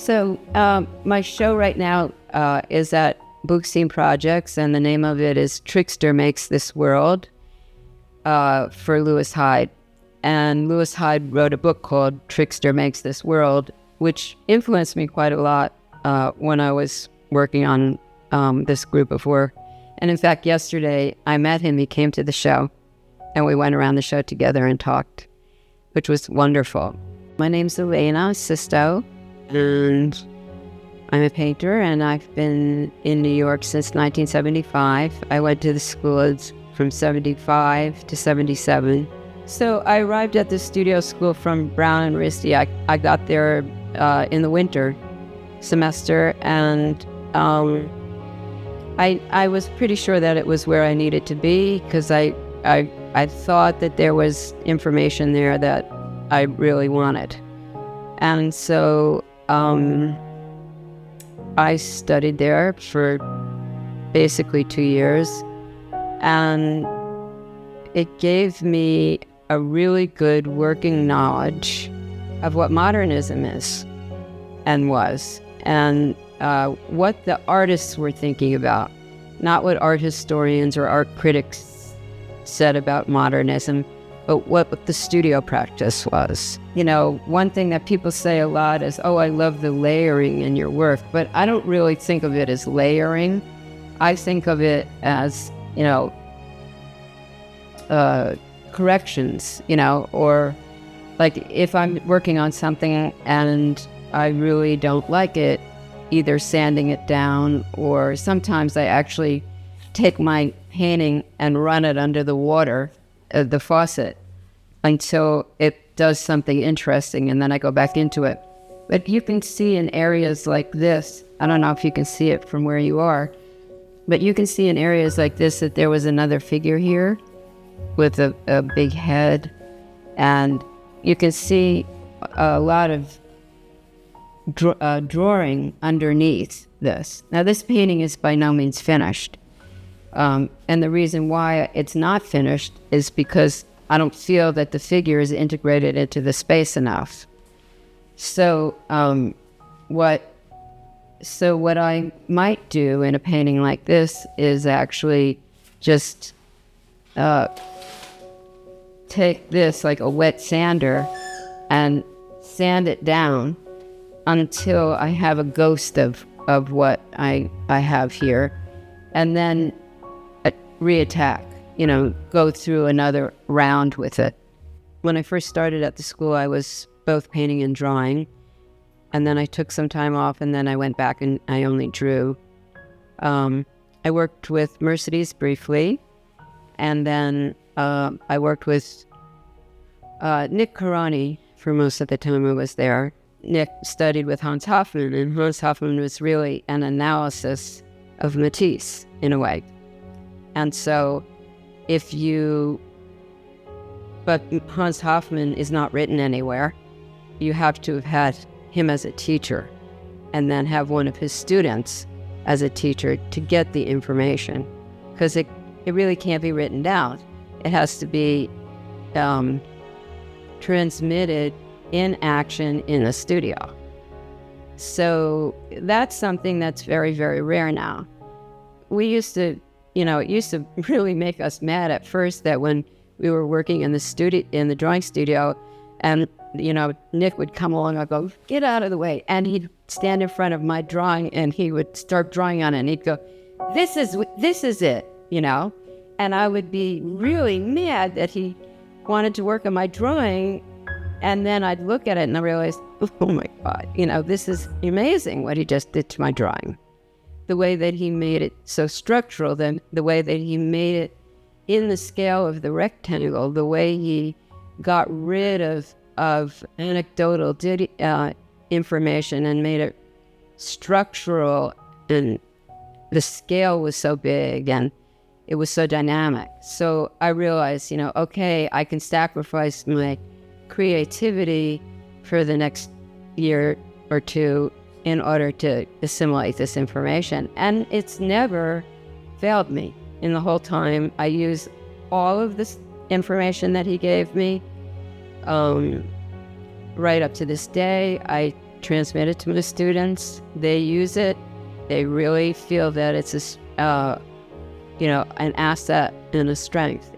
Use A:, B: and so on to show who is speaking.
A: So my show right now is at Bookstein Projects, and the name of it is Trickster Makes This World for Lewis Hyde. And Lewis Hyde wrote a book called Trickster Makes This World, which influenced me quite a lot when I was working on this group of work. And in fact, yesterday I met him. He came to the show, and we went around the show together and talked, which was wonderful. My name's Elena Sisto, and I'm a painter, and I've been in New York since 1975. I went to the schools from 75 to 77. So I arrived at the studio school from Brown and Risty. I got there in the winter semester, and I was pretty sure that it was where I needed to be, because I thought that there was information there that I really wanted. And so I studied there for basically 2 years, and it gave me a really good working knowledge of what modernism is and was, and what the artists were thinking about, not what art historians or art critics said about modernism, but what the studio practice was. You know, one thing that people say a lot is, oh, I love the layering in your work, but I don't really think of it as layering. I think of it as, you know, corrections, you know, or like if I'm working on something and I really don't like it, either sanding it down, or sometimes I actually take my painting and run it under the water, the faucet, until it does something interesting, and then I go back into it. But you can see in areas like this, I don't know if you can see it from where you are, but you can see in areas like this that there was another figure here with a big head, and you can see a lot of drawing underneath this. Now, this painting is by no means finished, and the reason why it's not finished is because I don't feel that the figure is integrated into the space enough. So what I might do in a painting like this is actually just take this like a wet sander and sand it down until I have a ghost of what I have here, and then reattack, you know, go through another round with it. When I first started at the school, I was both painting and drawing, and then I took some time off, and then I went back and I only drew. I worked with Mercedes briefly, and then I worked with Nick Carani for most of the time I was there. Nick studied with Hans Hofmann, and Hans Hofmann was really an analysis of Matisse in a way. And so but Hans Hofmann is not written anywhere. You have to have had him as a teacher and then have one of his students as a teacher to get the information, because it really can't be written down. It has to be transmitted in action in a studio. So that's something that's very, very rare now. We used to, you know, it used to really make us mad at first that when we were working in the drawing studio, and, you know, Nick would come along, I'd go, get out of the way. And he'd stand in front of my drawing and he would start drawing on it, and he'd go, this is it, you know? And I would be really mad that he wanted to work on my drawing. And then I'd look at it and I realized, oh my God, you know, this is amazing what he just did to my drawing. The way that he made it so structural, then the way that he made it in the scale of the rectangle, the way he got rid of anecdotal information and made it structural, and the scale was so big and it was so dynamic. So I realized, you know, okay, I can sacrifice my creativity for the next year or two in order to assimilate this information. And it's never failed me. In the whole time, I use all of this information that he gave me. Right up to this day, I transmit it to the students. They use it. They really feel that it's an asset and a strength.